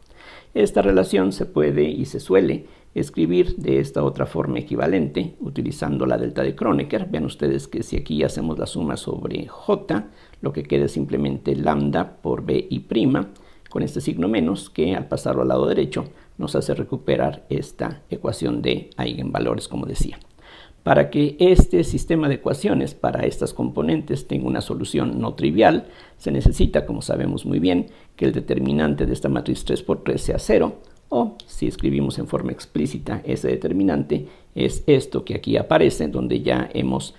Esta relación se puede y se suele escribir de esta otra forma equivalente utilizando la delta de Kronecker. Vean ustedes que si aquí hacemos la suma sobre j, lo que queda es simplemente lambda por b y prima con este signo menos que al pasarlo al lado derecho nos hace recuperar esta ecuación de eigenvalores, como decía. Para que este sistema de ecuaciones para estas componentes tenga una solución no trivial, se necesita, como sabemos muy bien, que el determinante de esta matriz 3×3 sea 0, o si escribimos en forma explícita ese determinante, es esto que aquí aparece, donde ya hemos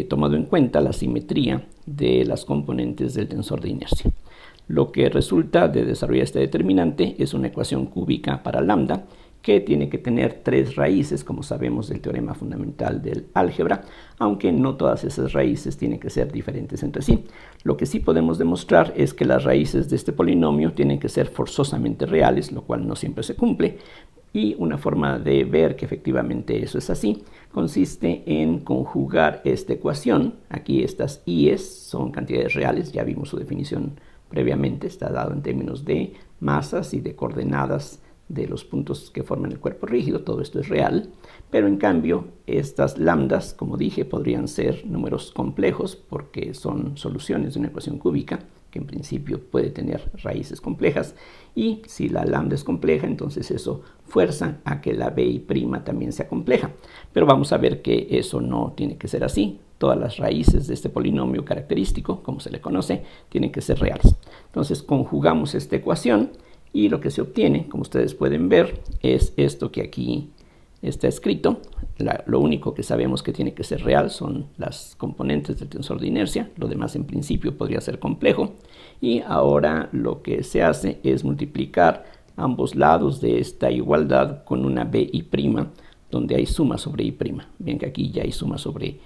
tomado en cuenta la simetría de las componentes del tensor de inercia. Lo que resulta de desarrollar este determinante es una ecuación cúbica para lambda, que tiene que tener 3 raíces, como sabemos del teorema fundamental del álgebra, aunque no todas esas raíces tienen que ser diferentes entre sí. Lo que sí podemos demostrar es que las raíces de este polinomio tienen que ser forzosamente reales, lo cual no siempre se cumple, y una forma de ver que efectivamente eso es así consiste en conjugar esta ecuación. Aquí estas i's son cantidades reales, ya vimos su definición previamente, está dado en términos de masas y de coordenadas de los puntos que forman el cuerpo rígido, todo esto es real, pero en cambio estas lambdas, como dije, podrían ser números complejos porque son soluciones de una ecuación cúbica que en principio puede tener raíces complejas, y si la lambda es compleja, entonces eso fuerza a que la b y' también sea compleja, pero vamos a ver que eso no tiene que ser así. Todas las raíces de este polinomio característico, como se le conoce, tienen que ser reales. Entonces conjugamos esta ecuación y lo que se obtiene, como ustedes pueden ver, es esto que aquí está escrito. Lo único que sabemos que tiene que ser real son las componentes del tensor de inercia, lo demás en principio podría ser complejo, y ahora lo que se hace es multiplicar ambos lados de esta igualdad con una b y', donde hay suma sobre i'. Bien que aquí ya hay suma sobre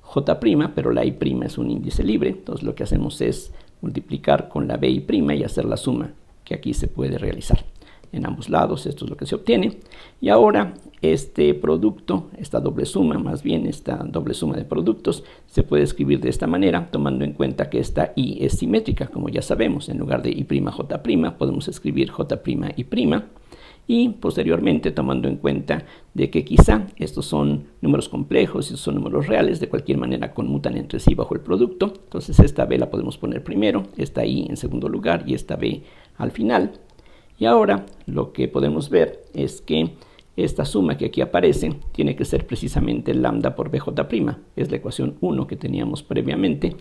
j', pero la i' es un índice libre, entonces lo que hacemos es multiplicar con la b y' y hacer la suma que aquí se puede realizar en ambos lados. Esto es lo que se obtiene, y ahora este producto, esta doble suma, más bien esta doble suma de productos, se puede escribir de esta manera, tomando en cuenta que esta i es simétrica, como ya sabemos. En lugar de i', j', podemos escribir j', i', y posteriormente tomando en cuenta de que quizá estos son números complejos y son números reales, de cualquier manera conmutan entre sí bajo el producto. Entonces esta b la podemos poner primero, esta i en segundo lugar y esta b al final. Y ahora lo que podemos ver es que esta suma que aquí aparece tiene que ser precisamente lambda por bj'. Es la ecuación 1 que teníamos previamente,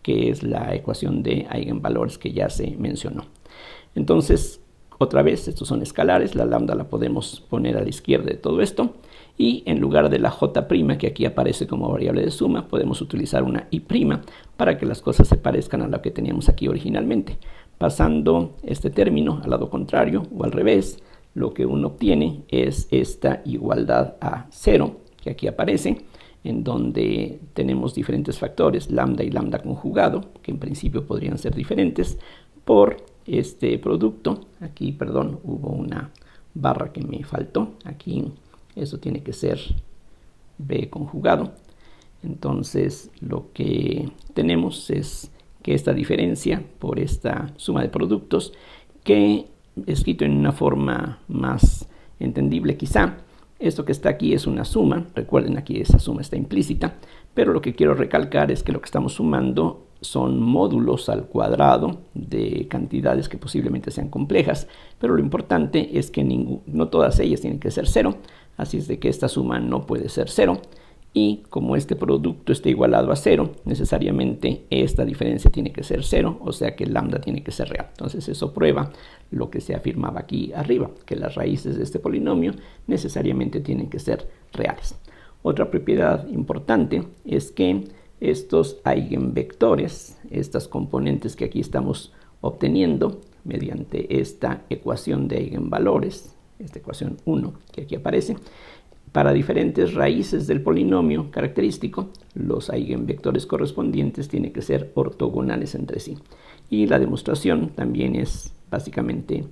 que es la ecuación de eigenvalores que ya se mencionó. Entonces, otra vez, estos son escalares, la lambda la podemos poner a la izquierda de todo esto, y en lugar de la j' que aquí aparece como variable de suma, podemos utilizar una i' para que las cosas se parezcan a lo que teníamos aquí originalmente. Pasando este término al lado contrario o al revés, lo que uno obtiene es esta igualdad a 0 que aquí aparece, en donde tenemos diferentes factores, lambda y lambda conjugado, que en principio podrían ser diferentes, por este producto. Aquí, perdón, hubo una barra que me faltó. Aquí eso tiene que ser b conjugado. Entonces lo que tenemos es que esta diferencia por esta suma de productos, que escrito en una forma más entendible quizá, esto que está aquí es una suma. Recuerden, aquí esa suma está implícita, pero lo que quiero recalcar es que lo que estamos sumando son módulos al cuadrado de cantidades que posiblemente sean complejas, pero lo importante es que no todas ellas tienen que ser 0, así es de que esta suma no puede ser 0, y como este producto está igualado a 0, necesariamente esta diferencia tiene que ser 0, o sea que lambda tiene que ser real. Entonces eso prueba lo que se afirmaba aquí arriba, que las raíces de este polinomio necesariamente tienen que ser reales. Otra propiedad importante es que estos eigenvectores, estas componentes que aquí estamos obteniendo mediante esta ecuación de eigenvalores, esta ecuación 1 que aquí aparece, para diferentes raíces del polinomio característico, los eigenvectores correspondientes tienen que ser ortogonales entre sí. Y la demostración también es básicamente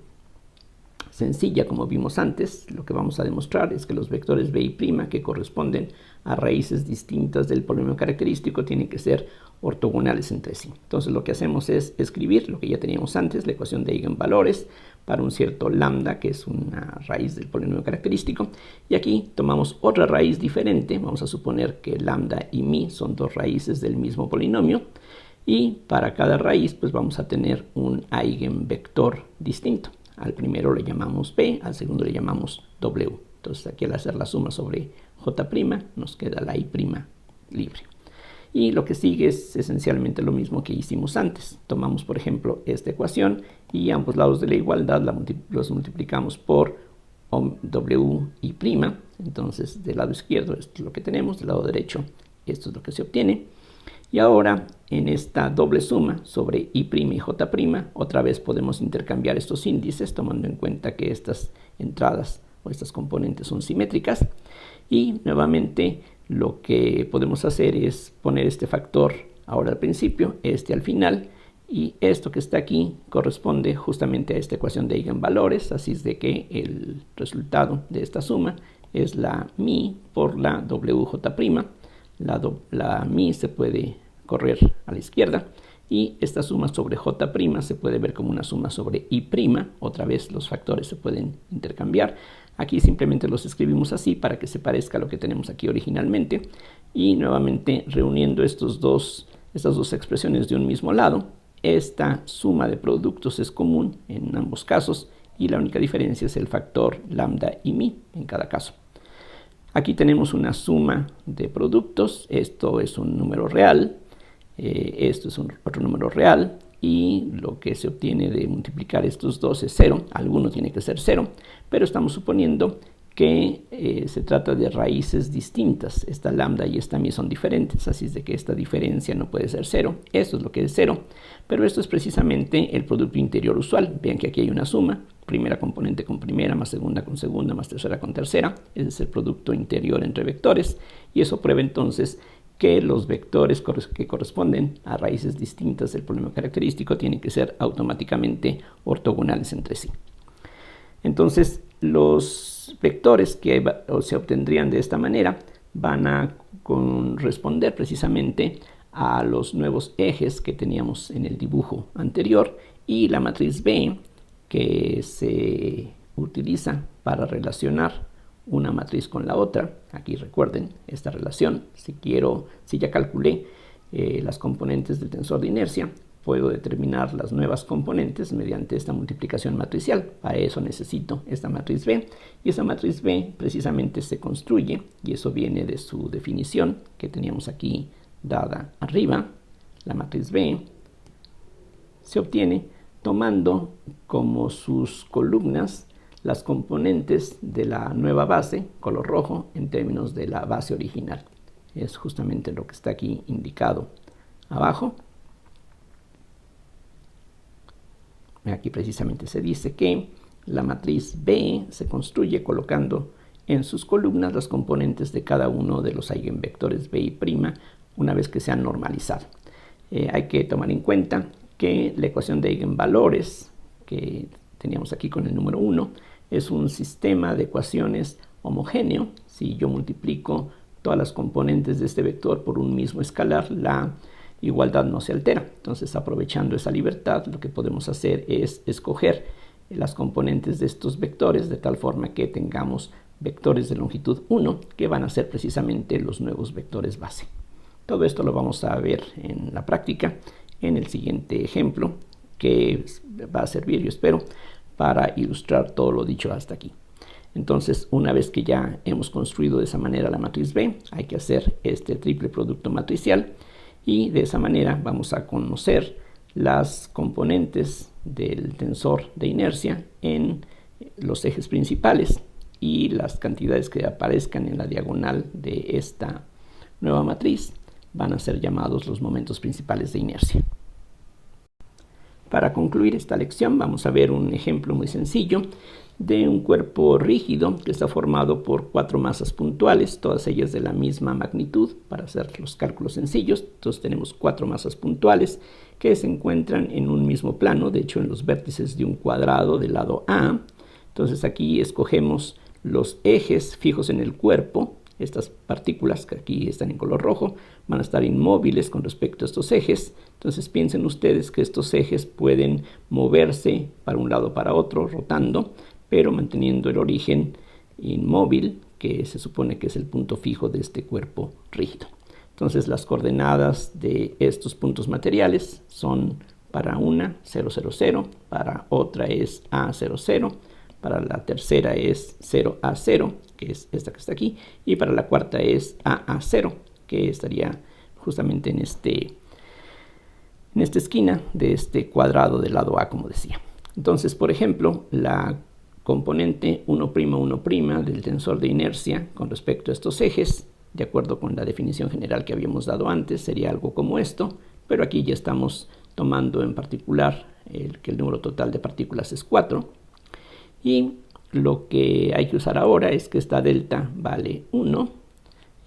sencilla, como vimos antes. Lo que vamos a demostrar es que los vectores b y' que corresponden a raíces distintas del polinomio característico tienen que ser ortogonales entre sí. Entonces lo que hacemos es escribir lo que ya teníamos antes, la ecuación de eigenvalores para un cierto lambda, que es una raíz del polinomio característico, y aquí tomamos otra raíz diferente. Vamos a suponer que lambda y mi son dos raíces del mismo polinomio, y para cada raíz pues vamos a tener un eigenvector distinto. Al primero le llamamos b, al segundo le llamamos w. Entonces aquí al hacer la suma sobre j' nos queda la i' libre. Y lo que sigue es esencialmente lo mismo que hicimos antes. Tomamos, por ejemplo, esta ecuación y ambos lados de la igualdad los multiplicamos por w i'. Entonces, del lado izquierdo esto es lo que tenemos, del lado derecho esto es lo que se obtiene. Y ahora, en esta doble suma sobre i' y j', otra vez podemos intercambiar estos índices, tomando en cuenta que estas entradas o estas componentes son simétricas. Y nuevamente lo que podemos hacer es poner este factor ahora al principio, este al final, y esto que está aquí corresponde justamente a esta ecuación de eigenvalores, así es de que el resultado de esta suma es la mi por la wj'. La mi se puede correr a la izquierda, y esta suma sobre j' se puede ver como una suma sobre i'. Otra vez los factores se pueden intercambiar. Aquí simplemente los escribimos así para que se parezca a lo que tenemos aquí originalmente, y nuevamente reuniendo estas dos expresiones de un mismo lado, esta suma de productos es común en ambos casos, y la única diferencia es el factor lambda y mi en cada caso. Aquí tenemos una suma de productos. Esto es un número real, esto es otro número real, y lo que se obtiene de multiplicar estos dos es 0. Alguno tiene que ser 0, pero estamos suponiendo que se trata de raíces distintas. Esta lambda y esta mi son diferentes, así es de que esta diferencia no puede ser 0. Esto es lo que es 0, pero esto es precisamente el producto interior usual. Vean que aquí hay una suma, primera componente con primera, más segunda con segunda, más tercera con tercera. Ese es el producto interior entre vectores, y eso prueba entonces que los vectores que corresponden a raíces distintas del polinomio característico tienen que ser automáticamente ortogonales entre sí. Entonces, los vectores que se obtendrían de esta manera van a corresponder precisamente a los nuevos ejes que teníamos en el dibujo anterior, y la matriz B que se utiliza para relacionar una matriz con la otra. Aquí recuerden esta relación. Si ya calculé las componentes del tensor de inercia, puedo determinar las nuevas componentes mediante esta multiplicación matricial. Para eso necesito esta matriz B, y esa matriz B precisamente se construye, y eso viene de su definición que teníamos aquí dada arriba. La matriz B se obtiene tomando como sus columnas las componentes de la nueva base, color rojo, en términos de la base original. Es justamente lo que está aquí indicado abajo. Aquí precisamente se dice que la matriz B se construye colocando en sus columnas las componentes de cada uno de los eigenvectores B y' una vez que se han normalizado. Hay que tomar en cuenta que la ecuación de eigenvalores que teníamos aquí con el número 1 es un sistema de ecuaciones homogéneo. Si yo multiplico todas las componentes de este vector por un mismo escalar, la igualdad no se altera. Entonces, aprovechando esa libertad, lo que podemos hacer es escoger las componentes de estos vectores de tal forma que tengamos vectores de longitud 1 que van a ser precisamente los nuevos vectores base. Todo esto lo vamos a ver en la práctica en el siguiente ejemplo, que va a servir, yo espero, para ilustrar todo lo dicho hasta aquí. Entonces, una vez que ya hemos construido de esa manera la matriz B, hay que hacer este triple producto matricial, y de esa manera vamos a conocer las componentes del tensor de inercia en los ejes principales, y las cantidades que aparezcan en la diagonal de esta nueva matriz van a ser llamados los momentos principales de inercia. Para concluir esta lección vamos a ver un ejemplo muy sencillo de un cuerpo rígido que está formado por 4 masas puntuales, todas ellas de la misma magnitud, para hacer los cálculos sencillos. Entonces tenemos 4 masas puntuales que se encuentran en un mismo plano, de hecho en los vértices de un cuadrado del lado A. Entonces aquí escogemos los ejes fijos en el cuerpo. Estas partículas que aquí están en color rojo van a estar inmóviles con respecto a estos ejes. Entonces piensen ustedes que estos ejes pueden moverse para un lado o para otro, rotando, pero manteniendo el origen inmóvil, que se supone que es el punto fijo de este cuerpo rígido. Entonces las coordenadas de estos puntos materiales son: para una 0, 0, 0, para otra es A, 0, 0, para la tercera es 0, A, 0, que es esta que está aquí, y para la cuarta es A, 0, que estaría justamente en esta esquina de este cuadrado del lado A, como decía. Entonces, por ejemplo, la componente 1', 1' del tensor de inercia con respecto a estos ejes, de acuerdo con la definición general que habíamos dado antes, sería algo como esto, pero aquí ya estamos tomando en particular que el número total de partículas es 4, y lo que hay que usar ahora es que esta delta vale 1,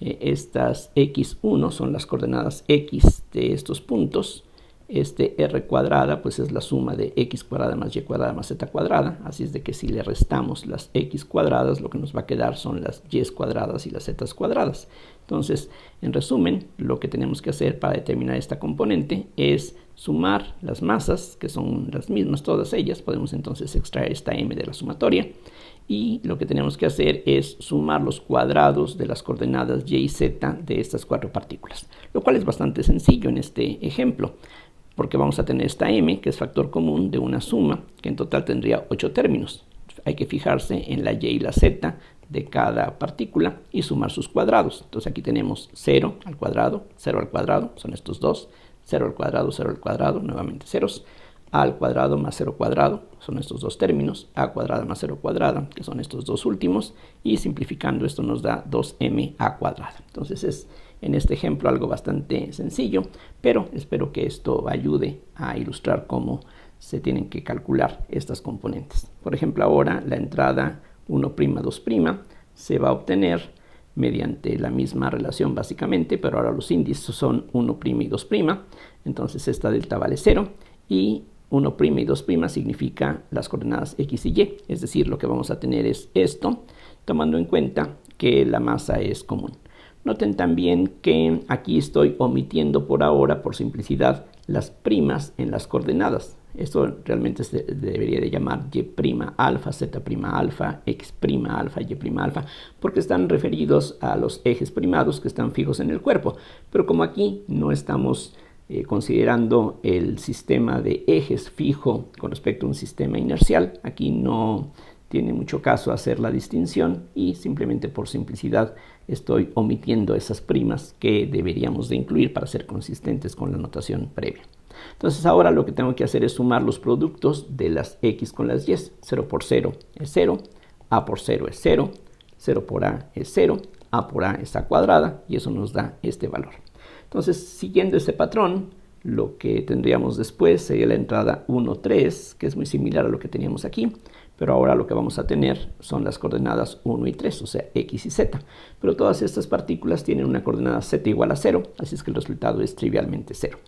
estas x1 son las coordenadas x de estos puntos, este r cuadrada pues es la suma de x cuadrada más y cuadrada más z cuadrada, así es de que si le restamos las x cuadradas, lo que nos va a quedar son las y cuadradas y las z cuadradas. Entonces, en resumen, lo que tenemos que hacer para determinar esta componente es sumar las masas, que son las mismas todas ellas. Podemos entonces extraer esta m de la sumatoria, y lo que tenemos que hacer es sumar los cuadrados de las coordenadas y y z de estas 4 partículas, lo cual es bastante sencillo en este ejemplo, porque vamos a tener esta m, que es factor común de una suma, que en total tendría 8 términos. Hay que fijarse en la y y la z de cada partícula y sumar sus cuadrados. Entonces aquí tenemos 0 al cuadrado, son estos dos, 0 al cuadrado, nuevamente ceros, a al cuadrado más 0 cuadrado, son estos dos términos, a cuadrada más 0 cuadrada, que son estos dos últimos, y simplificando esto nos da 2m a cuadrada. Entonces es en este ejemplo algo bastante sencillo, pero espero que esto ayude a ilustrar cómo se tienen que calcular estas componentes. Por ejemplo, ahora la entrada 1', 2' se va a obtener mediante la misma relación básicamente, pero ahora los índices son 1' y 2'. Entonces esta delta vale 0, y 1' y 2' significa las coordenadas x y y, es decir, lo que vamos a tener es esto, tomando en cuenta que la masa es común. Noten también que aquí estoy omitiendo por ahora, por simplicidad, las primas en las coordenadas. esto realmente se debería de llamar y' alfa, z' alfa, x' alfa, y' alfa, porque están referidos a los ejes primados que están fijos en el cuerpo. Pero como aquí no estamos considerando el sistema de ejes fijo con respecto a un sistema inercial, aquí no tiene mucho caso hacer la distinción y simplemente por simplicidad estoy omitiendo esas primas que deberíamos de incluir para ser consistentes con la notación previa. Entonces ahora lo que tengo que hacer es sumar los productos de las x con las y. 0 por 0 es 0, a por 0 es 0, 0 por a es 0, a por a es a cuadrada y eso nos da este valor. Entonces, siguiendo ese patrón, lo que tendríamos después sería la entrada 1, 3, que es muy similar a lo que teníamos aquí, pero ahora lo que vamos a tener son las coordenadas 1 y 3, o sea, x y z. Pero todas estas partículas tienen una coordenada z igual a 0, así es que el resultado es trivialmente 0.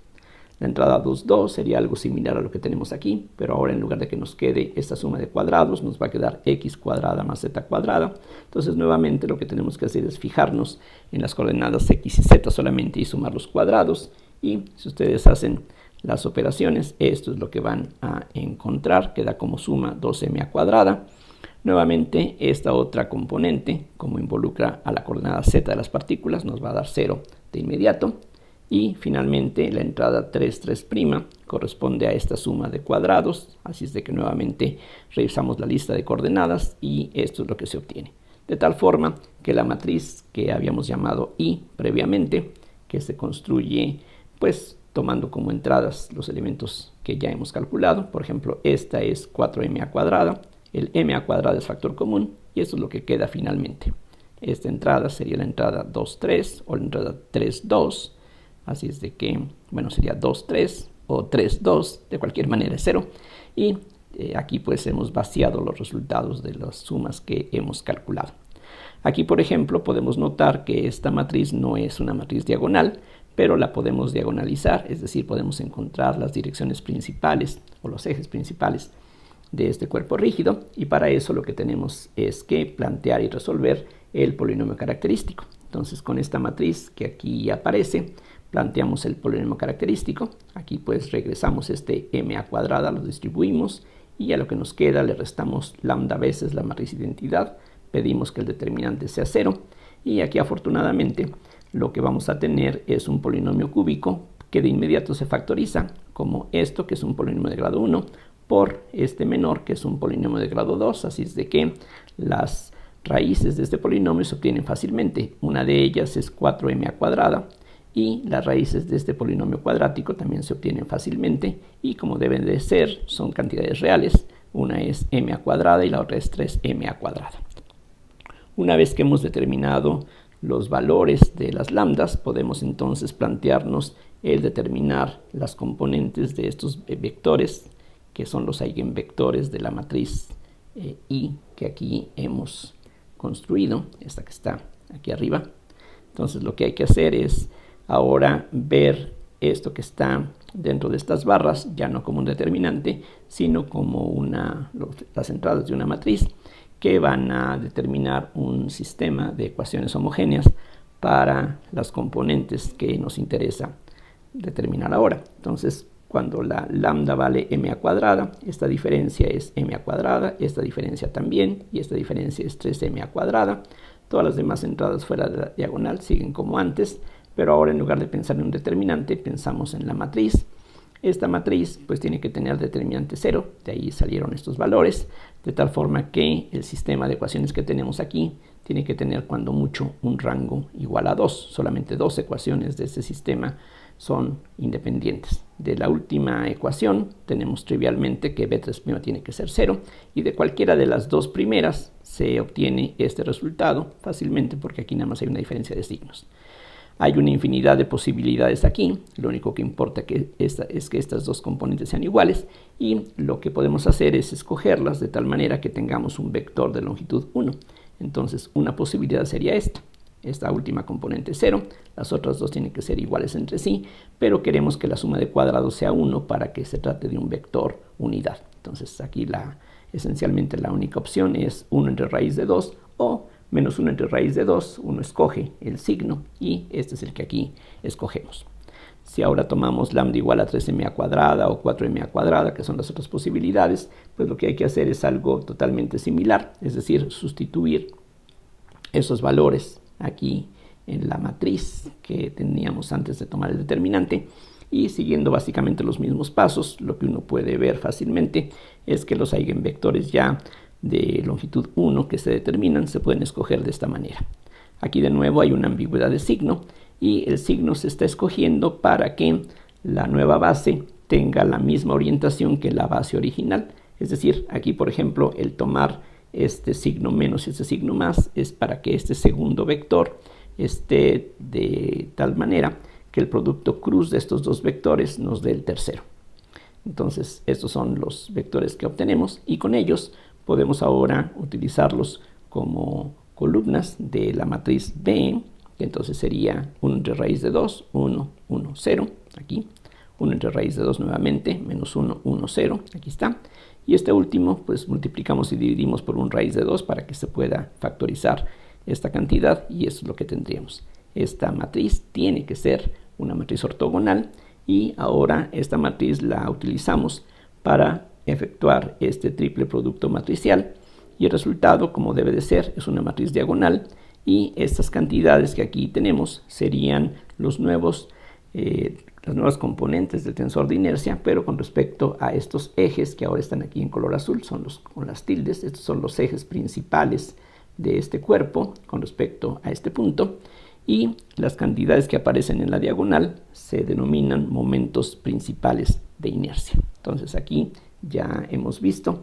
La entrada 2, 2 sería algo similar a lo que tenemos aquí, pero ahora en lugar de que nos quede esta suma de cuadrados, nos va a quedar x cuadrada más z cuadrada. Entonces, nuevamente lo que tenemos que hacer es fijarnos en las coordenadas x y z solamente y sumar los cuadrados. Y si ustedes hacen las operaciones, esto es lo que van a encontrar, queda como suma 2m a cuadrada. Nuevamente, esta otra componente, como involucra a la coordenada z de las partículas, nos va a dar 0 de inmediato. Y finalmente la entrada 3, 3' corresponde a esta suma de cuadrados, así es de que nuevamente revisamos la lista de coordenadas y esto es lo que se obtiene. De tal forma que la matriz que habíamos llamado I previamente, que se construye pues tomando como entradas los elementos que ya hemos calculado, por ejemplo esta es 4m a cuadrada, el m a cuadrada es factor común y esto es lo que queda finalmente. Esta entrada sería la entrada 2, 3 o la entrada 3, 2. Así es de que, bueno, sería 2, 3 o 3, 2, de cualquier manera es 0. Y aquí pues hemos vaciado los resultados de las sumas que hemos calculado. Aquí, por ejemplo, podemos notar que esta matriz no es una matriz diagonal, pero la podemos diagonalizar, es decir, podemos encontrar las direcciones principales o los ejes principales de este cuerpo rígido y para eso lo que tenemos es que plantear y resolver el polinomio característico. Entonces, con esta matriz que aquí aparece, planteamos el polinomio característico. Aquí pues regresamos este m a cuadrada, lo distribuimos y a lo que nos queda le restamos lambda veces la matriz identidad. Pedimos que el determinante sea 0 y aquí afortunadamente lo que vamos a tener es un polinomio cúbico que de inmediato se factoriza como esto que es un polinomio de grado 1 por este menor que es un polinomio de grado 2, así es de que las raíces de este polinomio se obtienen fácilmente. Una de ellas es 4m a cuadrada y las raíces de este polinomio cuadrático también se obtienen fácilmente y como deben de ser son cantidades reales. Una es m a cuadrada y la otra es 3m a cuadrada. Una vez que hemos determinado los valores de las lambdas, podemos entonces plantearnos el determinar las componentes de estos vectores, que son los eigenvectores de la matriz I que aquí hemos construido, esta que está aquí arriba. Entonces lo que hay que hacer es ahora ver esto que está dentro de estas barras, ya no como un determinante, sino como las entradas de una matriz que van a determinar un sistema de ecuaciones homogéneas para las componentes que nos interesa determinar ahora. Entonces, cuando la lambda vale m a cuadrada, esta diferencia es m a cuadrada, esta diferencia también, y esta diferencia es 3m a cuadrada. Todas las demás entradas fuera de la diagonal siguen como antes, pero ahora en lugar de pensar en un determinante, pensamos en la matriz. Esta matriz pues tiene que tener determinante 0, de ahí salieron estos valores, de tal forma que el sistema de ecuaciones que tenemos aquí tiene que tener cuando mucho un rango igual a 2. Solamente 2 ecuaciones de este sistema son independientes. De la última ecuación tenemos trivialmente que b3' tiene que ser 0 y de cualquiera de las dos primeras se obtiene este resultado fácilmente porque aquí nada más hay una diferencia de signos. Hay una infinidad de posibilidades aquí, lo único que importa es que estas dos componentes sean iguales y lo que podemos hacer es escogerlas de tal manera que tengamos un vector de longitud 1. Entonces una posibilidad sería esta última componente 0, las otras dos tienen que ser iguales entre sí, pero queremos que la suma de cuadrados sea 1 para que se trate de un vector unidad. Entonces aquí esencialmente la única opción es 1 entre raíz de 2 o menos 1 entre raíz de 2, uno escoge el signo y este es el que aquí escogemos. Si ahora tomamos lambda igual a 3ma cuadrada o 4ma cuadrada, que son las otras posibilidades, pues lo que hay que hacer es algo totalmente similar, es decir, sustituir esos valores aquí en la matriz que teníamos antes de tomar el determinante, y siguiendo básicamente los mismos pasos, lo que uno puede ver fácilmente es que los eigenvectores ya de longitud 1 que se determinan se pueden escoger de esta manera. Aquí de nuevo hay una ambigüedad de signo, y el signo se está escogiendo para que la nueva base tenga la misma orientación que la base original. Es decir, aquí por ejemplo el tomar este signo menos y este signo más es para que este segundo vector esté de tal manera que el producto cruz de estos dos vectores nos dé el tercero. Entonces estos son los vectores que obtenemos, y con ellos podemos ahora utilizarlos como columnas de la matriz B, que entonces sería 1 entre raíz de 2, 1, 1, 0, aquí, 1 entre raíz de 2 nuevamente, menos 1, 1, 0, aquí está. Y este último, pues multiplicamos y dividimos por 1 raíz de 2 para que se pueda factorizar esta cantidad, y eso es lo que tendríamos. Esta matriz tiene que ser una matriz ortogonal, y ahora esta matriz la utilizamos para efectuar este triple producto matricial, y el resultado, como debe de ser, es una matriz diagonal, y estas cantidades que aquí tenemos serían las nuevas componentes del tensor de inercia, pero con respecto a estos ejes que ahora están aquí en color azul, son con las tildes. Estos son los ejes principales de este cuerpo con respecto a este punto, y las cantidades que aparecen en la diagonal se denominan momentos principales de inercia. Entonces aquí ya hemos visto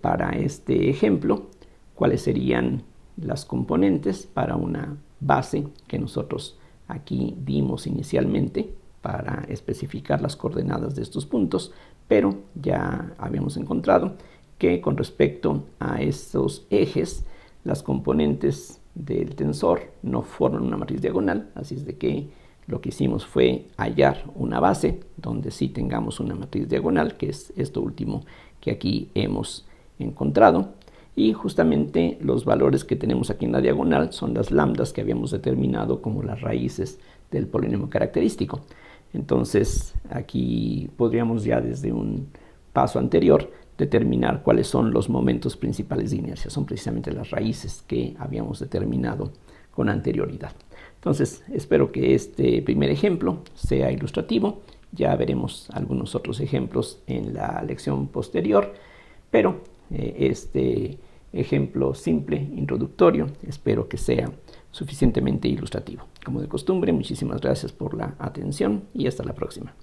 para este ejemplo cuáles serían las componentes para una base que nosotros aquí dimos inicialmente para especificar las coordenadas de estos puntos, pero ya habíamos encontrado que con respecto a estos ejes, las componentes del tensor no forman una matriz diagonal, así es de que lo que hicimos fue hallar una base donde sí tengamos una matriz diagonal, que es esto último que aquí hemos encontrado, y justamente los valores que tenemos aquí en la diagonal son las lambdas que habíamos determinado como las raíces del polinomio característico. Entonces aquí podríamos ya desde un paso anterior determinar cuáles son los momentos principales de inercia. Son precisamente las raíces que habíamos determinado con anterioridad. Entonces espero que este primer ejemplo sea ilustrativo. Ya veremos algunos otros ejemplos en la lección posterior, pero este ejemplo simple, introductorio, espero que sea suficientemente ilustrativo. Como de costumbre, muchísimas gracias por la atención y hasta la próxima.